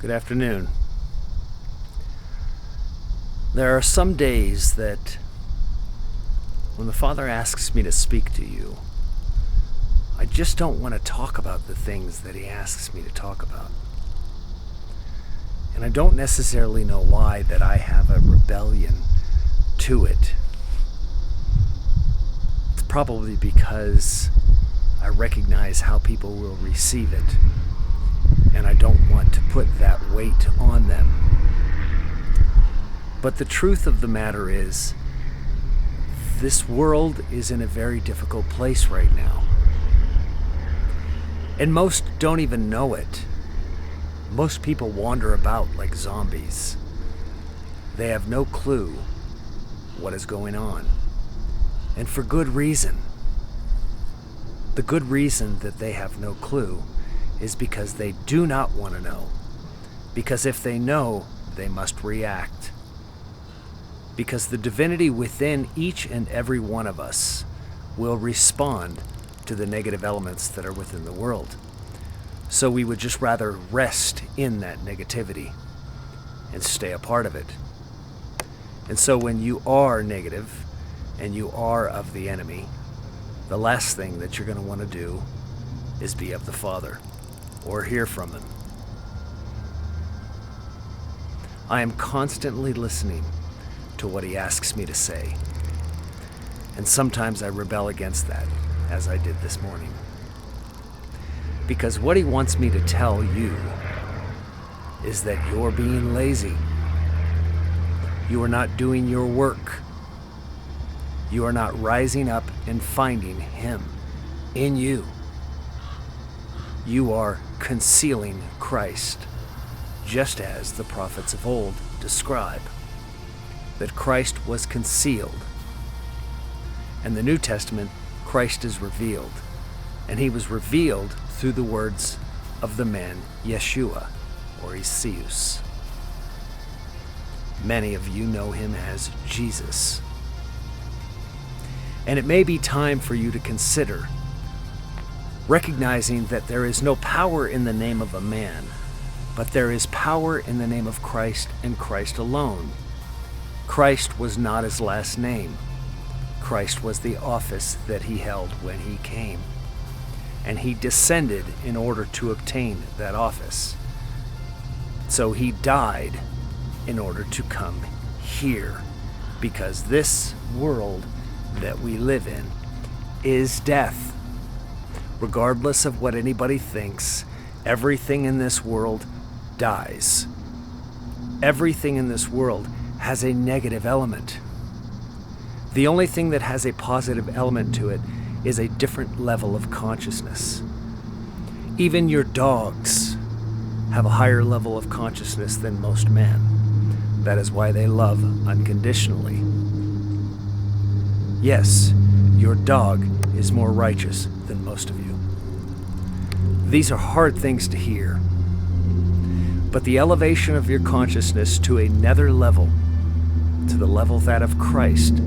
Good afternoon. There are some days that when the Father asks me to speak to you, I just don't want to talk about the things that He asks me to talk about. And I don't necessarily know why that I have a rebellion to it. It's probably because I recognize how people will receive it, and I don't want to put that weight on them. But the truth of the matter is, this world is in a very difficult place right now. And most don't even know it. Most people wander about like zombies. They have no clue what is going on. And for good reason. The good reason that they have no clue is because they do not want to know. Because if they know, they must react. Because the divinity within each and every one of us will respond to the negative elements that are within the world. So we would just rather rest in that negativity and stay a part of it. And so when you are negative and you are of the enemy, the last thing that you're going to want to do is be of the Father or hear from Him. I am constantly listening to what He asks me to say. And sometimes I rebel against that, as I did this morning. Because what He wants me to tell you is that you're being lazy. You are not doing your work. You are not rising up and finding Him in you. You are concealing Christ, just as the prophets of old describe that Christ was concealed. In the New Testament, Christ is revealed, and He was revealed through the words of the man Yeshua, or Iseus. Many of you know Him as Jesus. And it may be time for you to consider recognizing that there is no power in the name of a man, but there is power in the name of Christ and Christ alone. Christ was not His last name. Christ was the office that He held when He came. And He descended in order to obtain that office. So He died in order to come here, because this world that we live in is death. Regardless of what anybody thinks, everything in this world dies. Everything in this world has a negative element. The only thing that has a positive element to it is a different level of consciousness. Even your dogs have a higher level of consciousness than most men. That is why they love unconditionally. Yes, your dog is more righteous than most of you. These are hard things to hear. But the elevation of your consciousness to another level, to the level that of Christ,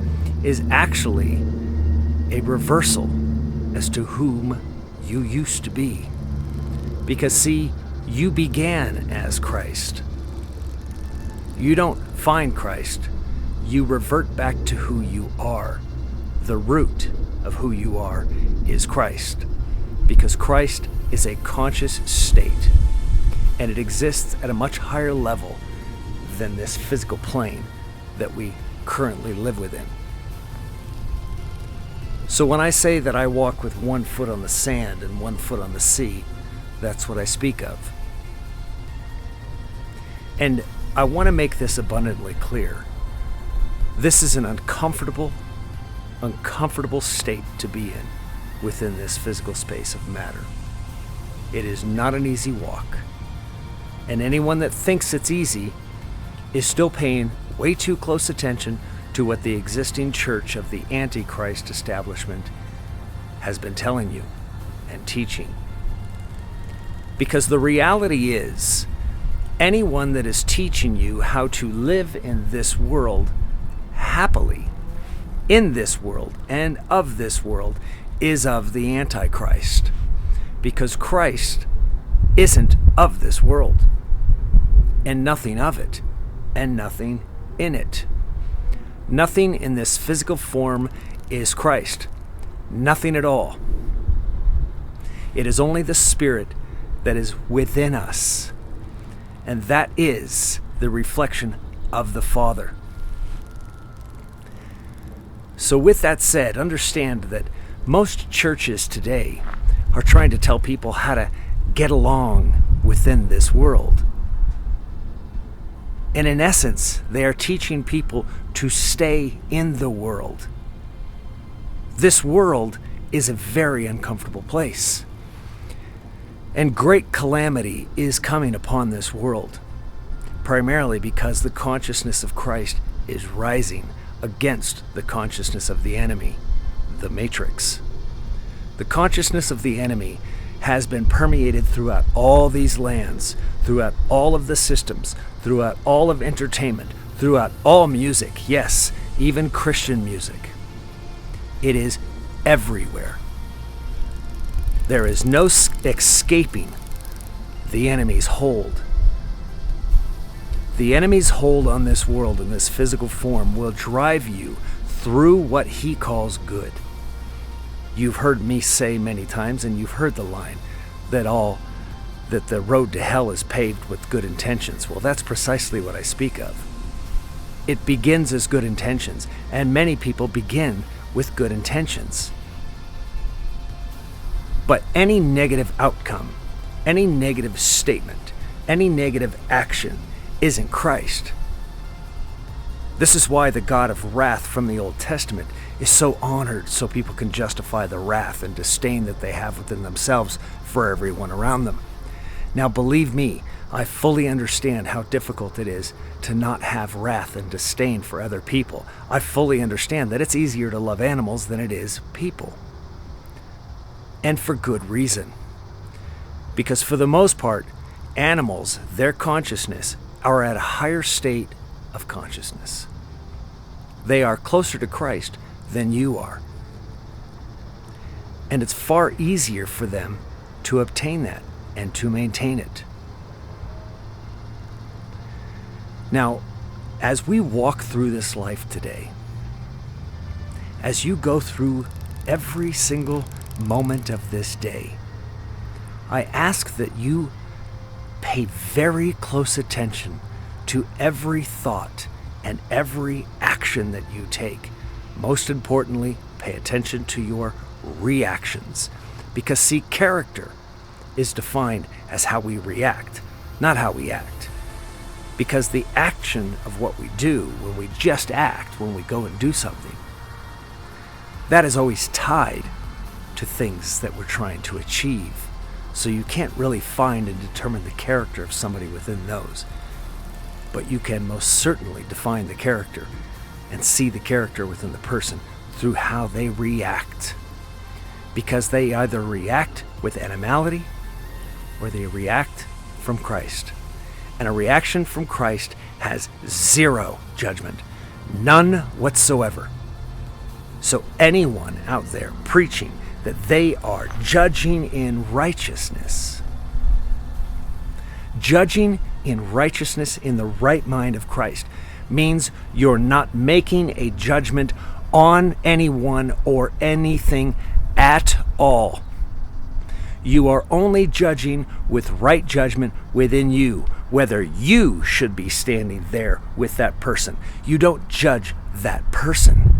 is actually a reversal as to whom you used to be. Because see, you began as Christ. You don't find Christ. You revert back to who you are. The root of who you are is Christ. Because Christ is a conscious state, and it exists at a much higher level than this physical plane that we currently live within. So when I say that I walk with 1 foot on the sand and 1 foot on the sea, that's what I speak of. And I want to make this abundantly clear. This is an uncomfortable state to be in within this physical space of matter. It is not an easy walk. And anyone that thinks it's easy is still paying way too close attention to what the existing church of the Antichrist establishment has been telling you and teaching. Because the reality is, anyone that is teaching you how to live in this world happily, in this world and of this world, is of the Antichrist. Because Christ isn't of this world. and nothing of it, and nothing in it. Nothing in this physical form is Christ. Nothing at all. It is only the Spirit that is within us, and that is the reflection of the Father. So with that said, understand that most churches today are trying to tell people how to get along within this world. And in essence, they are teaching people to stay in the world. This world is a very uncomfortable place. And great calamity is coming upon this world, primarily because the consciousness of Christ is rising against the consciousness of the enemy, the Matrix. The consciousness of the enemy has been permeated throughout all these lands, throughout all of the systems, throughout all of entertainment, throughout all music, yes, even Christian music. It is everywhere. There is no escaping the enemy's hold. The enemy's hold on this world in this physical form will drive you through what he calls good. You've heard me say many times, and you've heard the line that the road to hell is paved with good intentions. Well, that's precisely what I speak of. It begins as good intentions, and many people begin with good intentions. But any negative outcome, any negative statement, any negative action isn't Christ. This is why the God of wrath from the Old Testament is so honored, so people can justify the wrath and disdain that they have within themselves for everyone around them. Now, believe me, I fully understand how difficult it is to not have wrath and disdain for other people. I fully understand that it's easier to love animals than it is people. And for good reason. Because for the most part, animals, their consciousness, are at a higher state of consciousness. They are closer to Christ than you are. And it's far easier for them to obtain that and to maintain it. Now, as we walk through this life today, as you go through every single moment of this day, I ask that you pay very close attention to every thought and every action that you take. Most importantly, pay attention to your reactions. Because see, character is defined as how we react, not how we act. Because the action of what we do, when we just act, when we go and do something, that is always tied to things that we're trying to achieve. So you can't really find and determine the character of somebody within those. But you can most certainly define the character and see the character within the person through how they react. Because they either react with animality or they react from Christ. And a reaction from Christ has zero judgment, none whatsoever. So anyone out there preaching that they are judging in righteousness, judging in righteousness in the right mind of Christ, means you're not making a judgment on anyone or anything at all. You are only judging with right judgment within you, whether you should be standing there with that person. You don't judge that person.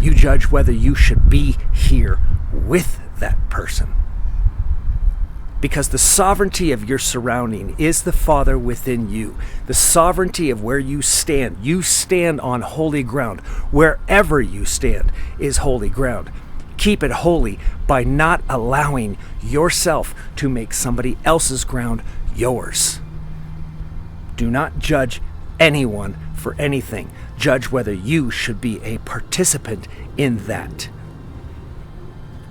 You judge whether you should be here with that person. Because the sovereignty of your surrounding is the Father within you. The sovereignty of where you stand on holy ground. Wherever you stand is holy ground. Keep it holy by not allowing yourself to make somebody else's ground yours. Do not judge anyone for anything. Judge whether you should be a participant in that.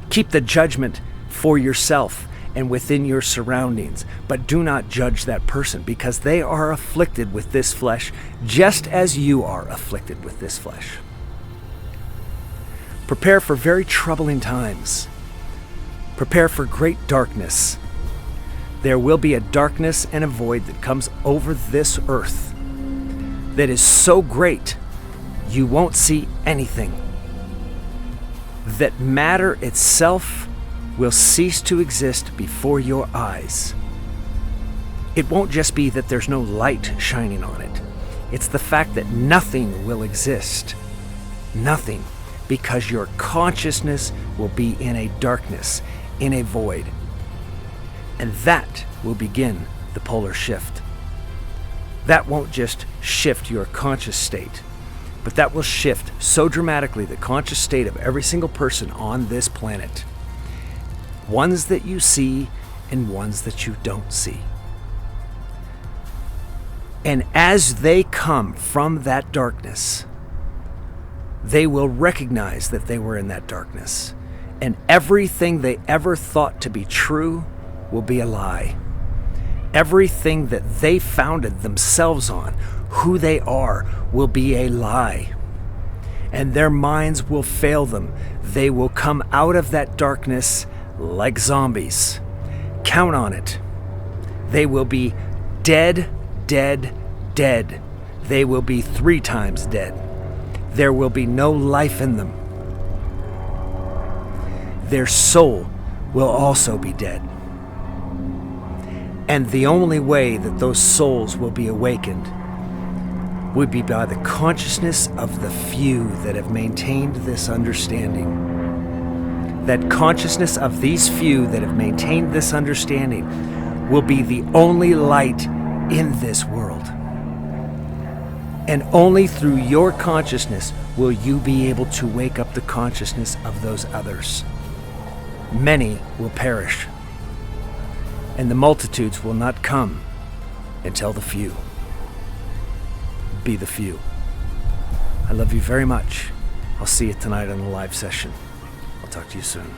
Keep the judgment for yourself and within your surroundings, but do not judge that person, because they are afflicted with this flesh just as you are afflicted with this flesh. Prepare for very troubling times. Prepare for great darkness. There will be a darkness and a void that comes over this earth that is so great you won't see anything. That matter itself will cease to exist before your eyes. It won't just be that there's no light shining on it. It's the fact that nothing will exist. Nothing. Because your consciousness will be in a darkness, in a void. And that will begin the polar shift. That won't just shift your conscious state, but that will shift so dramatically the conscious state of every single person on this planet. Ones that you see and ones that you don't see. And as they come from that darkness, they will recognize that they were in that darkness. And everything they ever thought to be true will be a lie. Everything that they founded themselves on, who they are, will be a lie. And their minds will fail them. They will come out of that darkness like zombies. Count on it. They will be dead, dead, dead. They will be 3 times dead. There will be no life in them. Their soul will also be dead. And the only way that those souls will be awakened would be by the consciousness of the few that have maintained this understanding. That consciousness of these few that have maintained this understanding will be the only light in this world. And only through your consciousness will you be able to wake up the consciousness of those others. Many will perish, and the multitudes will not come until the few. Be the few. I love you very much. I'll see you tonight on the live session. I'll talk to you soon.